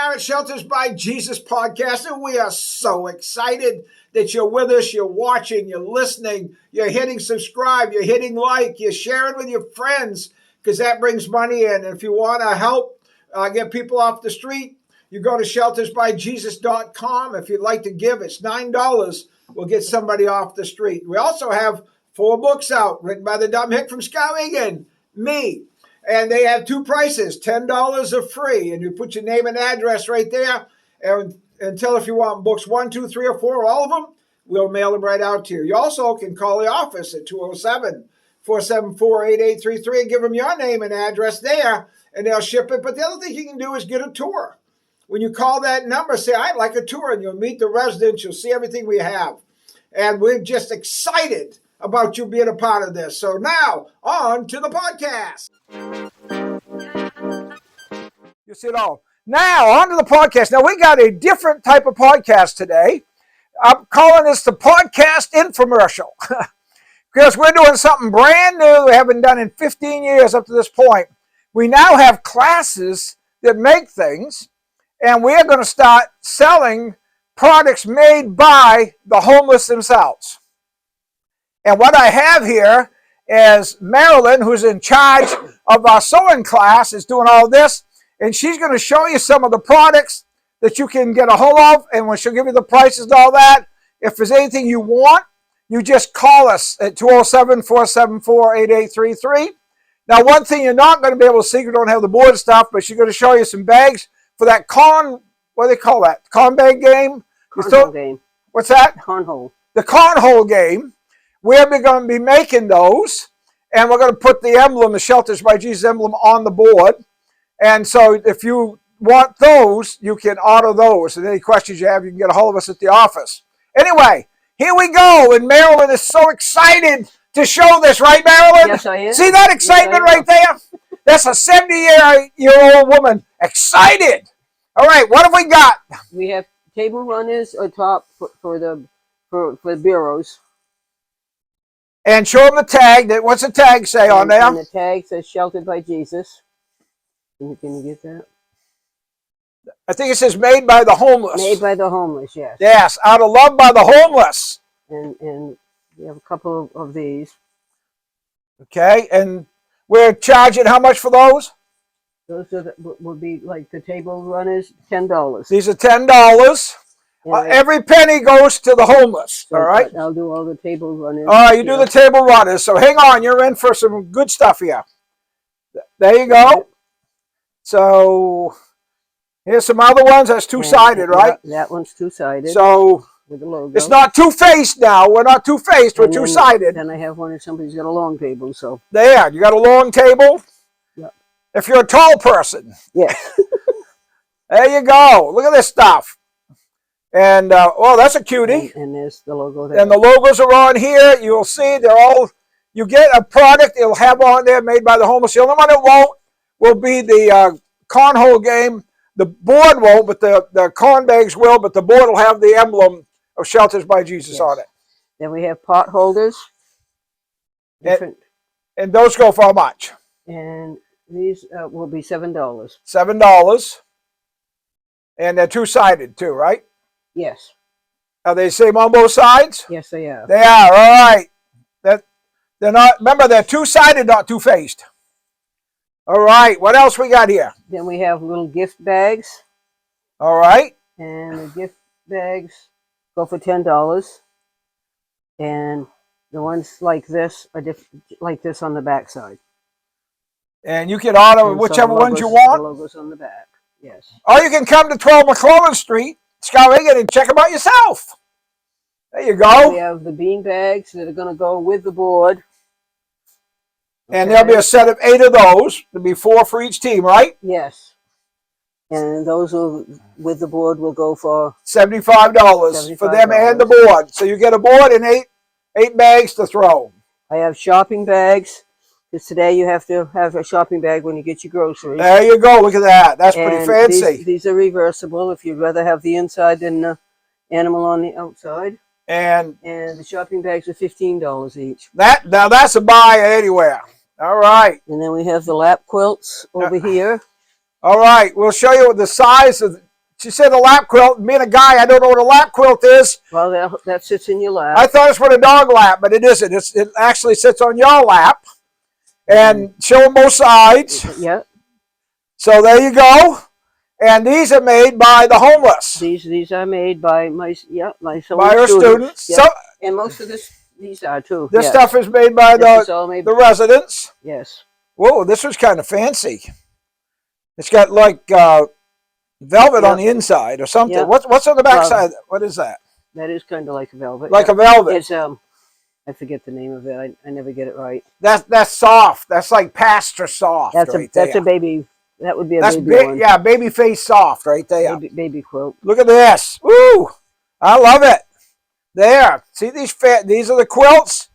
are at Shelters by Jesus podcast, and we are so excited that you're with us, you're watching, you're listening, you're hitting subscribe, you're hitting like, you're sharing with your friends, because that brings money in. And if you want to help get people off the street, you go to sheltersbyjesus.com. If you'd like to give, it's $9. We'll get somebody off the street. We also have 4 books out written by the dumb hick from Skowhegan, me. And they have 2 prices, $10 are free. And you put your name and address right there and tell if you want books 1, 2, 3, or 4, all of them, we'll mail them right out to you. You also can call the office at 207-474-8833 and give them your name and address there, and they'll ship it. But the other thing you can do is get a tour. When you call that number, say, I'd like a tour, and you'll meet the residents. You'll see everything we have. And we're just excited about you being a part of this. So now, on to the podcast. You see it all. Now, on to the podcast. Now, we got a different type of podcast today. I'm calling this the podcast infomercial because we're doing something brand new we haven't done in 15 years up to this point. We now have classes that make things, and we're going to start selling products made by the homeless themselves. And what I have here is Marilyn, who's in charge of our sewing class, is doing all this. And she's going to show you some of the products that you can get a hold of. And when she'll give you the prices and all that, if there's anything you want, you just call us at 207-474-8833. Now, one thing you're not going to be able to see, you don't have the board stuff, but she's going to show you some bags for that what do they call that? Corn bag game? Cornhole game. What's that? Cornhole. The cornhole game. We're going to be making those, and we're going to put the emblem, the Shelters by Jesus emblem, on the board. And so if you want those, you can order those. And any questions you have, you can get a hold of us at the office. Anyway, here we go. And Marilyn is so excited to show this, right, Marilyn? Yes, I am. See that excitement right there? That's a 70-year-old woman excited. All right, what have we got? We have table runners on top for the bureaus. And show them the tag. What's the tag say on there? And the tag says Sheltered by Jesus. Can you get that? I think it says made by the homeless. Made by the homeless, yes. Yes, out of love by the homeless. And we have a couple of these. Okay, and we're charging how much for those? Those would be like the table runners, $10. These are $10. Every penny goes to the homeless, so all right? I'll do all the table runners. All right, you do the table runners. So hang on, you're in for some good stuff here. There you go. So here's some other ones. That's two-sided, right? That one's two-sided. So with the logo. It's not two-faced now. We're not two-faced. We're two-sided. Then I have one if somebody's got a long table. So there, you got a long table? Yep. If you're a tall person. Yeah. There you go. Look at this stuff. And, well, that's a cutie. And there's the logo there. And the logos are on here. You'll see they're all, you get a product, it'll have on there made by the homeless. The only one that won't will be the cornhole game. The board won't, but the corn bags will, but the board will have the emblem of Shelters by Jesus on it. Then we have pot holders. And those go for how much? And these will be $7. $7. And they're two-sided too, right? Yes. Are they the same on both sides? Yes, they are. They are, all right. They're not, remember, they're two-sided, not two-faced. All right, what else we got here? Then we have little gift bags. All right. And the gift bags go for $10. And the ones like this are like this on the back side. And you can order whichever ones you want? The logos on the back, yes. Or you can come to 12 McClellan Street, Skowhegan, and check them out yourself. There you go. We have the bean bags that are going to go with the board. And there'll be a set of 8 of those. There'll be 4 for each team, right? Yes. And those will, with the board, will go for $75 for them and the board. So you get a board and 8 bags to throw. I have shopping bags. Because today you have to have a shopping bag when you get your groceries. There you go. Look at that. That's pretty fancy. These are reversible if you'd rather have the inside than the animal on the outside. And the shopping bags are $15 each. Now that's a buy anywhere. All right. And then we have the lap quilts over here. All right. We'll show you the size of she said a lap quilt. Being a guy, I don't know what a lap quilt is. Well, that sits in your lap. I thought it's for a dog lap, but it isn't. It actually sits on your lap. And showing both sides. Yeah. So there you go. And these are made by the homeless. These are made by my by our students. Yep. So, and most of these are too. This stuff is made by the residents. Yes. Whoa, this was kind of fancy. It's got like velvet on the inside or something. Yep. What's on the back side? What is that? That is kind of like a velvet. Like a velvet. It's I forget the name of it. I never get it right. That's soft. That's like pasture soft. That's a baby. That would be a baby one. Yeah, baby face soft right there. Baby quilt. Look at this. Woo! I love it. There. See these are the quilts,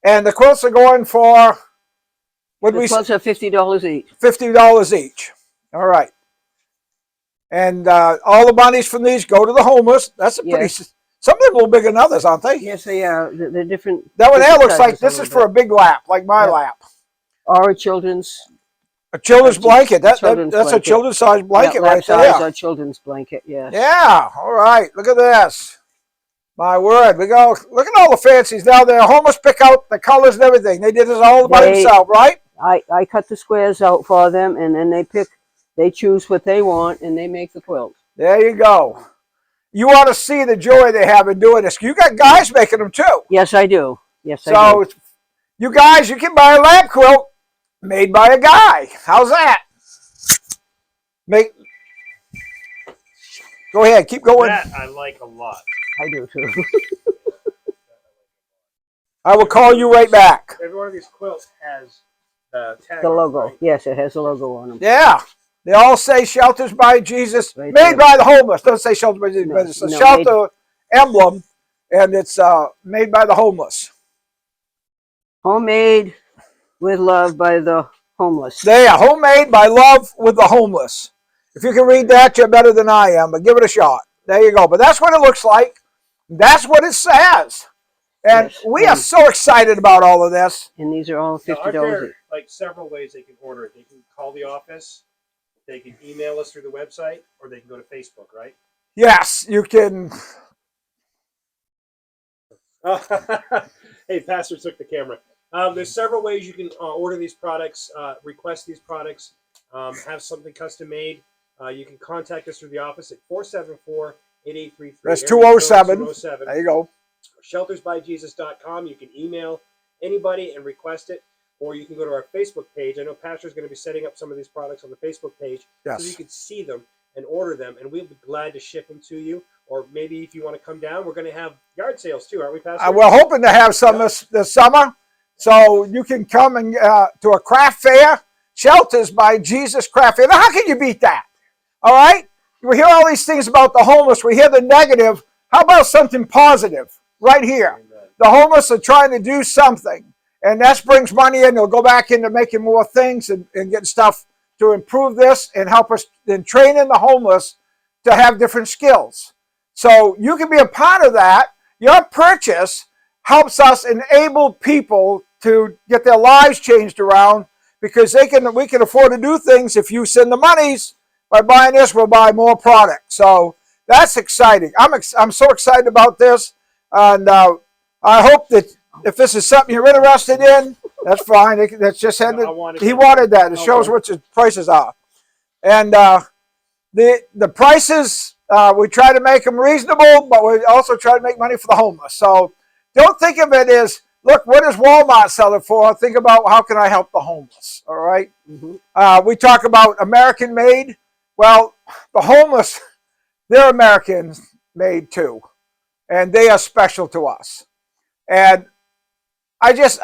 and the quilts are going for The quilts are $50 each. $50 each. All right. And all the monies from these go to the homeless. That's a pretty. Some of them are a little bigger than others, aren't they? Yes, they are. They're different. That one there looks like this is for a big lap, like my lap. Or a children's. A children's blanket. That's a children's size blanket right there. That's a children's blanket, yes. Yeah. All right. Look at this. My word. Look at all the fancies down there. Homeless pick out the colors and everything. They did this all by themselves, right? I cut the squares out for them, and then they choose what they want, and they make the quilt. There you go. You ought to see the joy they have in doing this. You got guys making them too. Yes, I do. Yes, I do. So, you guys, you can buy a lap quilt made by a guy. How's that? Go ahead, keep going. That I like a lot. I do too. I will call you right back. Every one of these quilts has the tag. The logo. Right? Yes, it has a logo on them. Yeah. They all say Shelters by Jesus, made by the homeless. Don't say Shelters by Jesus, but it's a shelter emblem, and it's made by the homeless. Homemade with love by the homeless. They are homemade by love with the homeless. If you can read that, you're better than I am, but give it a shot. There you go. But that's what it looks like. That's what it says. And we are so excited about all of this. And these are all $50. Now, aren't there like several ways they can order it? They can call the office, they can email us through the website, or they can go to Facebook, right? Yes, you can. Hey, Pastor took the camera. There's several ways you can order these products, request these products, have something custom made. You can contact us through the office at 474-8833. That's 207. There you go. Sheltersbyjesus.com. You can email anybody and request it, or you can go to our Facebook page. I know Pastor's going to be setting up some of these products on the Facebook page, so you can see them and order them, and we'll be glad to ship them to you. Or maybe if you want to come down, we're going to have yard sales too, aren't we, Pastor? We're hoping to have some this summer, so you can come and to a craft fair, Shelters by Jesus Craft Fair. Now, how can you beat that? All right? We hear all these things about the homeless. We hear the negative. How about something positive right here? Amen. The homeless are trying to do something, and that brings money in. They'll go back into making more things and getting stuff to improve this and help us in training the homeless to have different skills. So you can be a part of that. Your purchase helps us enable people to get their lives changed around, because we can afford to do things. If you send the monies, by buying this, we'll buy more product. So that's exciting. I'm so excited about this, and I hope that if this is something you're interested in, that's fine. That's just he wanted that. It shows what the prices are, and the prices we try to make them reasonable, but we also try to make money for the homeless. So don't think of it as, look, what does Walmart sell it for? Think about, how can I help the homeless? All right. Mm-hmm. We talk about American made. Well, the homeless, they're American made too, and they are special to us. And I just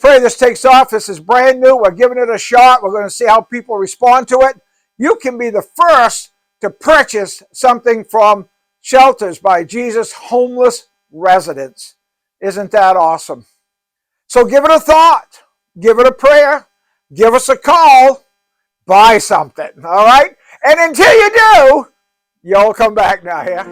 pray this takes off. This is brand new. We're giving it a shot. We're going to see how people respond to it. You can be the first to purchase something from Shelters by Jesus Homeless Residents. Isn't that awesome? So give it a thought. Give it a prayer. Give us a call. Buy something. All right? And until you do, you'll come back now here.